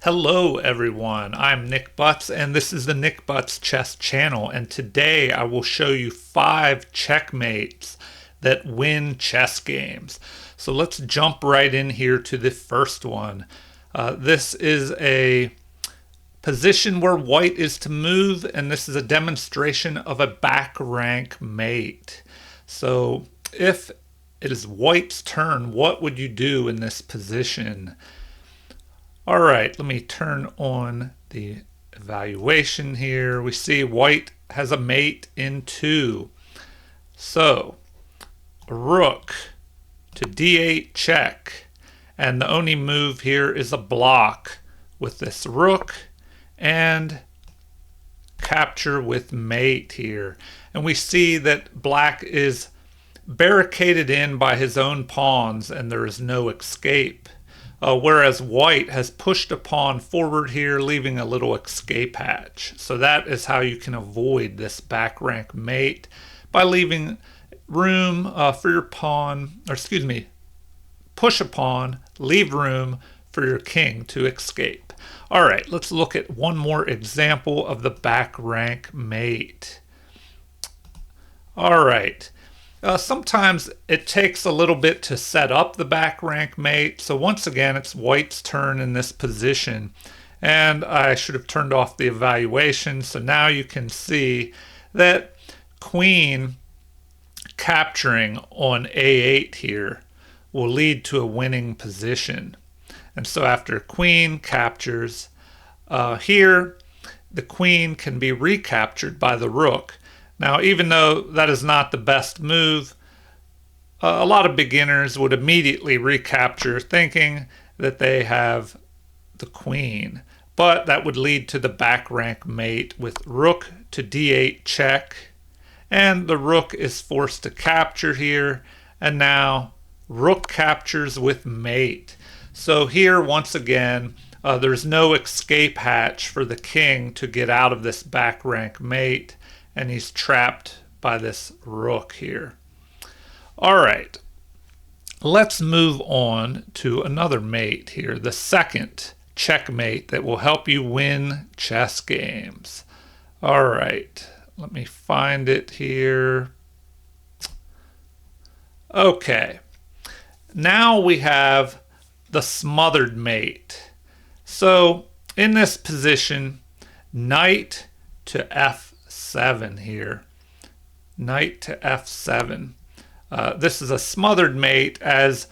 Hello everyone, I'm Nick Butts and this is the Nick Butts Chess Channel, and today I will show you 5 checkmates that win chess games. So let's jump right in here to the first one. This is a position where white is to move, and this is a demonstration of a back rank mate. So if it is white's turn, what would you do in this position? All right, let me turn on the evaluation here. We see white has a mate in 2. So, rook to d8 check. And the only move here is a block with this rook and capture with mate here. And we see that black is barricaded in by his own pawns and there is no escape. Whereas white has pushed a pawn forward here, leaving a little escape hatch. So that is how you can avoid this back rank mate, by leaving room for your pawn, or excuse me, push a pawn, leave room for your king to escape. All right, let's look at one more example of the back rank mate. All right. Sometimes it takes a little bit to set up the back rank mate. So once again, it's white's turn in this position. And I should have turned off the evaluation. So now you can see that queen capturing on a8 here will lead to a winning position. And so after queen captures here, the queen can be recaptured by the rook. Now, even though that is not the best move, a lot of beginners would immediately recapture thinking that they have the queen. But that would lead to the back rank mate with rook to d8 check. And the rook is forced to capture here. And now rook captures with mate. So here, once again, there's no escape hatch for the king to get out of this back rank mate. And he's trapped by this rook here. All right, let's move on to another mate here, the second checkmate that will help you win chess games. All right, let me find it here. Okay, now we have the smothered mate. So in this position, knight to f7 here. Knight to f7. This is a smothered mate, as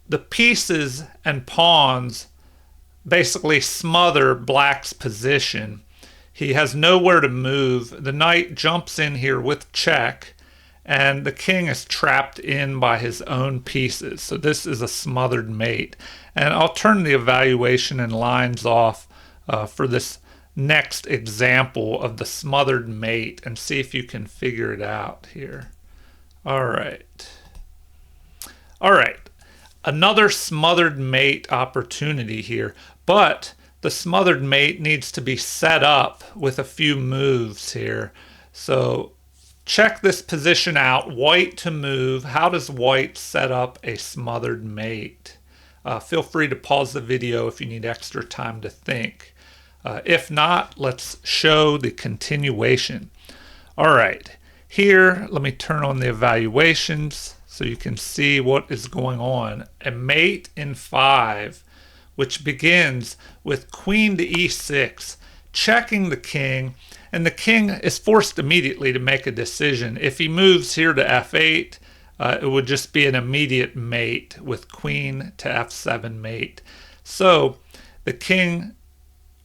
the pieces and pawns basically smother black's position. He has nowhere to move. The knight jumps in here with check, and the king is trapped in by his own pieces. So this is a smothered mate. And I'll turn the evaluation and lines off for this next example of the smothered mate and see if you can figure it out here. All right. Another smothered mate opportunity here, but the smothered mate needs to be set up with a few moves here. So check this position out. White to move. How does white set up a smothered mate? Feel free to pause the video if you need extra time to think. If not, let's show the continuation. All right, here, let me turn on the evaluations so you can see what is going on. A mate in 5, which begins with queen to e6, checking the king, and the king is forced immediately to make a decision. If he moves here to f8, it would just be an immediate mate with queen to f7 mate. So the king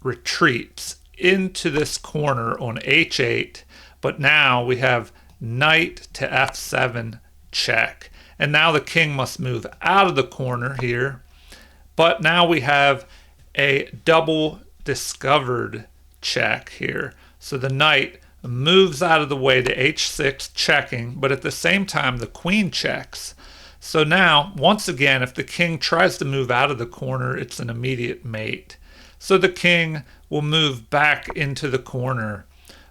retreats into this corner on h8, but now we have knight to f7 check. And now the king must move out of the corner here, but now we have a double discovered check here. So the knight moves out of the way to h6 checking, but at the same time the queen checks. So now, once again, if the king tries to move out of the corner, it's an immediate mate. So the king will move back into the corner.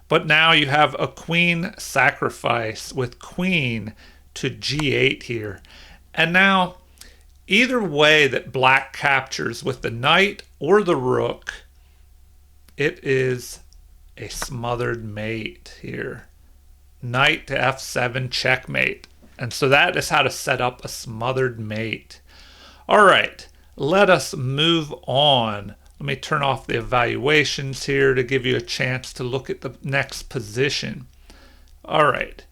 But now you have a queen sacrifice with queen to g8 here. And now either way that black captures with the knight or the rook, it is a smothered mate here. Knight to f7, checkmate. And so that is how to set up a smothered mate. All right, let us move on. Let me turn off the evaluations here to give you a chance to look at the next position. All right,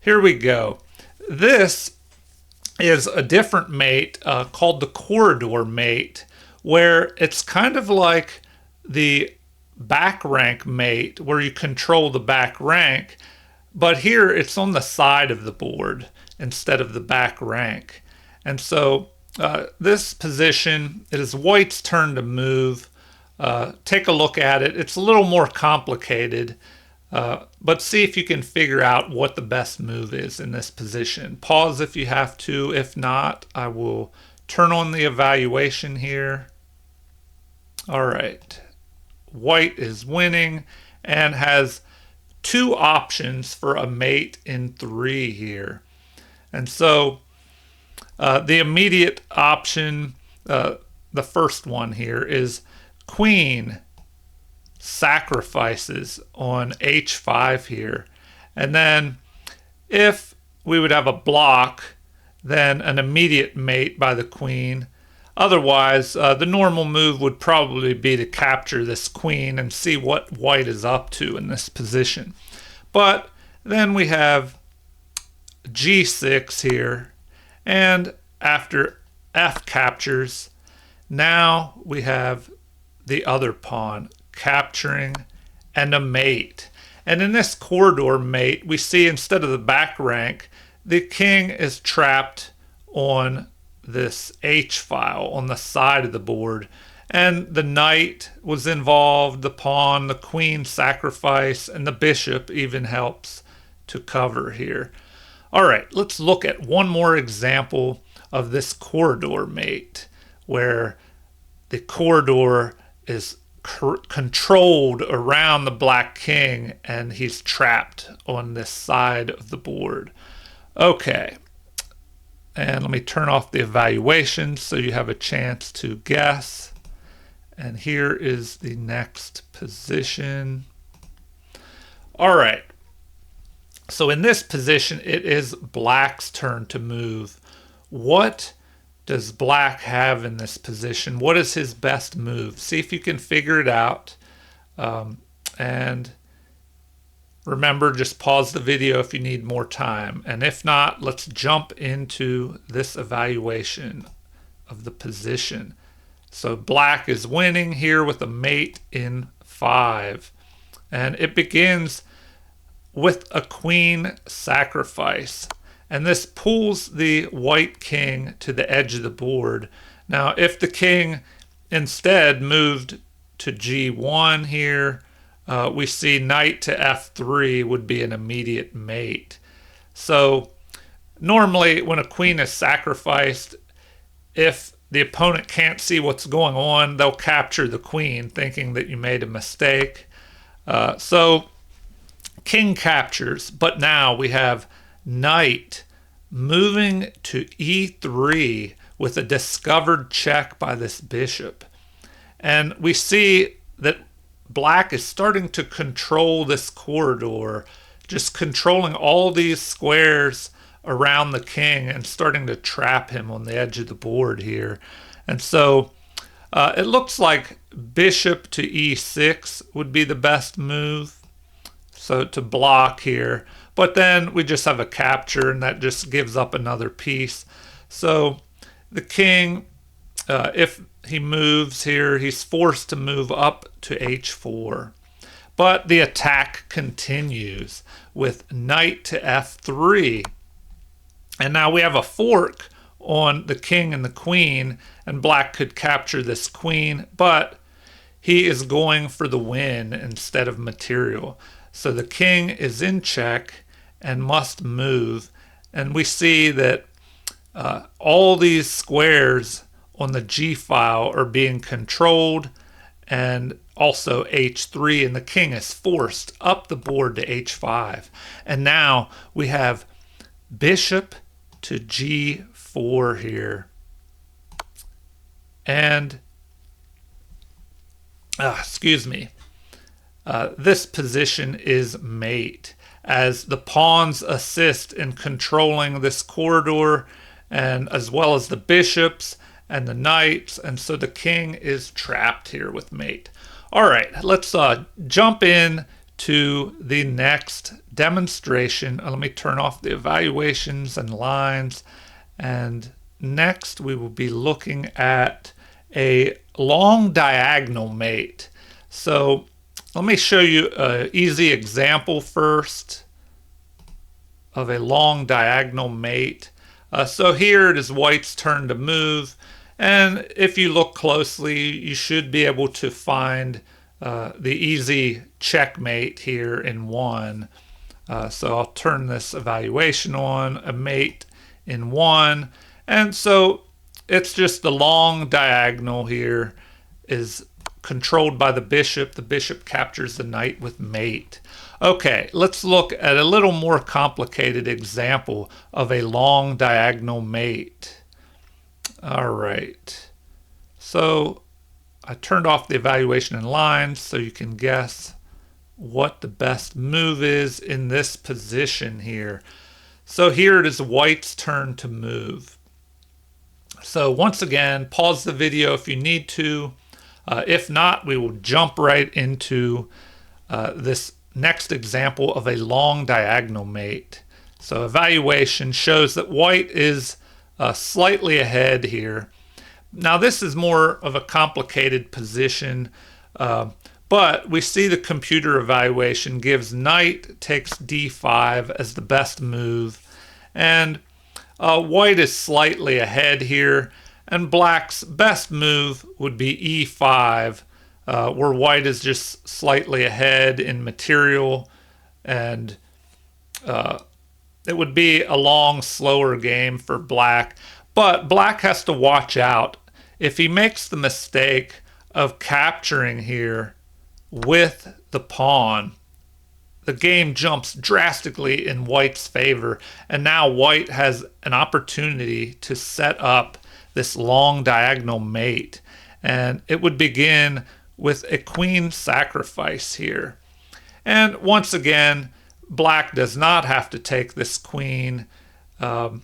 here we go. This is a different mate called the corridor mate, where it's kind of like the back rank mate where you control the back rank, but here it's on the side of the board instead of the back rank. And so this position, it is white's turn to move. Take a look at it. It's a little more complicated, but see if you can figure out what the best move is in this position. Pause if you have to. If not, I will turn on the evaluation here. All right. White is winning and has two options for a mate in 3 here. And so the immediate option, the first one here, is queen sacrifices on h5 here. And then if we would have a block, then an immediate mate by the queen. Otherwise, the normal move would probably be to capture this queen and see what white is up to in this position. But then we have g6 here, and after f captures, now we have the other pawn capturing and a mate. And in this corridor mate, we see instead of the back rank, the king is trapped on this H file on the side of the board, and the knight was involved, the pawn, the queen sacrifice, and the bishop even helps to cover here. All right, let's look at one more example of this corridor mate where the corridor is controlled around the black king and he's trapped on this side of the board. Okay. And let me turn off the evaluation so you have a chance to guess. And here is the next position. All right. So in this position, it is black's turn to move. What does black have in this position? What is his best move? See if you can figure it out. And remember, just pause the video if you need more time. And if not, let's jump into this evaluation of the position. So black is winning here with a mate in 5. And it begins with a queen sacrifice. And this pulls the white king to the edge of the board. Now, if the king instead moved to g1 here, we see knight to f3 would be an immediate mate. So normally when a queen is sacrificed, if the opponent can't see what's going on, they'll capture the queen thinking that you made a mistake. So king captures, but now we have knight moving to e3 with a discovered check by this bishop. And we see that black is starting to control this corridor, just controlling all these squares around the king and starting to trap him on the edge of the board here. And so it looks like bishop to e6 would be the best move, so to block here. But then we just have a capture, and that just gives up another piece. So the king, if he moves here, he's forced to move up to h4. But the attack continues with knight to f3. And now we have a fork on the king and the queen, and black could capture this queen, but he is going for the win instead of material. So the king is in check and must move. And we see that all these squares on the G file are being controlled, and also h3, and the king is forced up the board to h5. And now we have bishop to g4 here. And, excuse me, this position is mate, as the pawns assist in controlling this corridor, and as well as the bishops and the knights, and so the king is trapped here with mate. All right, let's jump in to the next demonstration. Let me turn off the evaluations and lines, and next we will be looking at a long diagonal mate. So let me show you an easy example first of a long diagonal mate. So here it is white's turn to move, and if you look closely you should be able to find the easy checkmate here in one. So I'll turn this evaluation on, a mate in one, and so it's just the long diagonal here is controlled by the bishop. The bishop captures the knight with mate. Okay, let's look at a little more complicated example of a long diagonal mate. All right, so I turned off the evaluation and lines so you can guess what the best move is in this position here. So here it is white's turn to move. So once again, pause the video if you need to. If not, we will jump right into this next example of a long diagonal mate. So evaluation shows that white is slightly ahead here. Now this is more of a complicated position, but we see the computer evaluation gives knight takes d5 as the best move, and white is slightly ahead here, and black's best move would be e5, where white is just slightly ahead in material, and it would be a long, slower game for black. But black has to watch out. If he makes the mistake of capturing here with the pawn, the game jumps drastically in white's favor, and now white has an opportunity to set up this long diagonal mate, and it would begin with a queen sacrifice here. And once again, black does not have to take this queen, but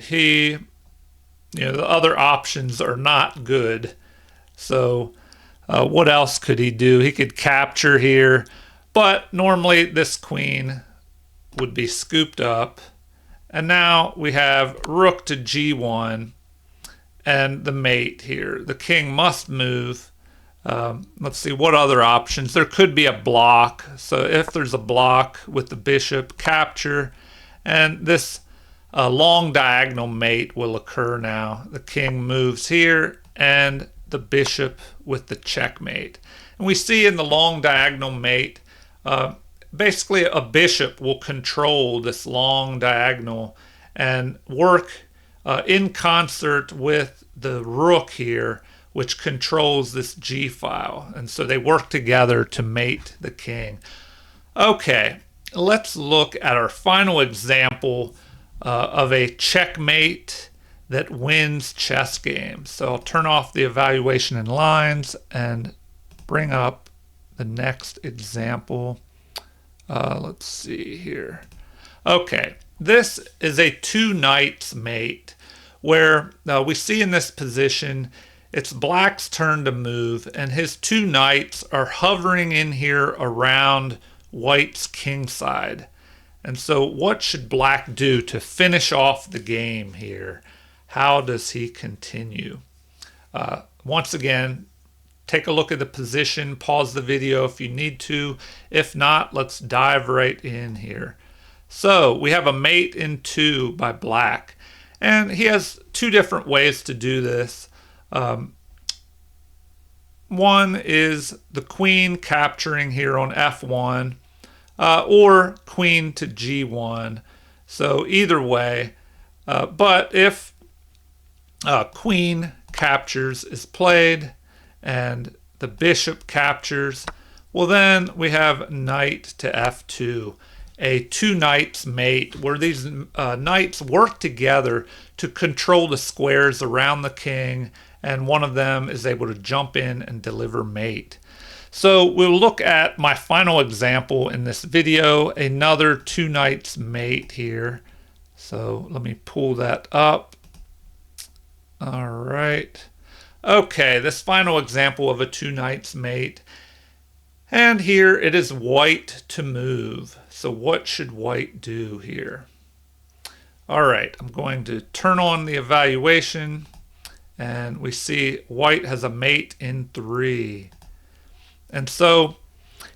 the other options are not good. So what else could he do? He could capture here, but normally this queen would be scooped up. And now we have rook to g1 and the mate here. The king must move. Let's see what other options. There could be a block. So if there's a block with the bishop, capture, and this long diagonal mate will occur now. The king moves here and the bishop with the checkmate. And we see in the long diagonal mate, basically a bishop will control this long diagonal and work in concert with the rook here, which controls this g file. And so they work together to mate the king. Okay, let's look at our final example of a checkmate that wins chess games. So I'll turn off the evaluation and lines and bring up the next example. Let's see here. Okay, this is a two knights mate where we see in this position it's black's turn to move, and his two knights are hovering in here around white's kingside. And so what should black do to finish off the game here? How does he continue? Once again, take a look at the position, pause the video if you need to. If not, let's dive right in here. So we have a mate in two by black, and he has two different ways to do this. One is the queen capturing here on f1, or queen to g1. So either way, but if queen captures is played and the bishop captures, well then we have knight to f2. a two knights mate where these knights work together to control the squares around the king, and one of them is able to jump in and deliver mate. So we'll look at my final example in this video, another two knights mate here. So let me pull that up. All right. Okay, this final example of a two knights mate. And here it is white to move. So what should white do here? All right, I'm going to turn on the evaluation, and we see white has a mate in 3. And so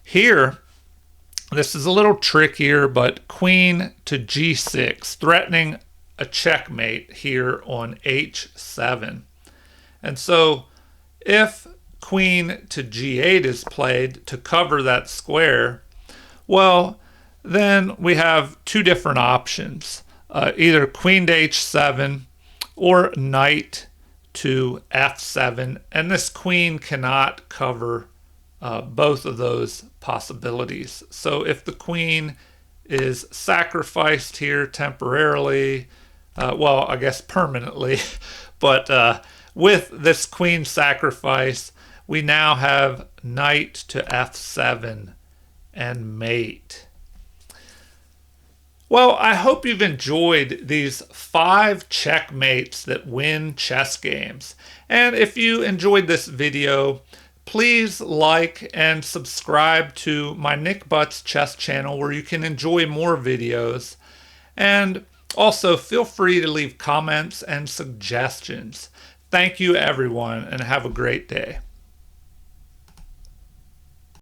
here, this is a little trickier, but queen to g6, threatening a checkmate here on h7. And so if queen to g8 is played to cover that square, well, then we have two different options. Either queen to h7 or knight to f7. And this queen cannot cover both of those possibilities. So if the queen is sacrificed here temporarily, well, I guess permanently, but with this queen sacrifice, we now have knight to f7 and mate. Well, I hope you've enjoyed these 5 checkmates that win chess games. And if you enjoyed this video, please like and subscribe to my Nick Butts Chess channel where you can enjoy more videos. And also feel free to leave comments and suggestions. Thank you everyone, and have a great day.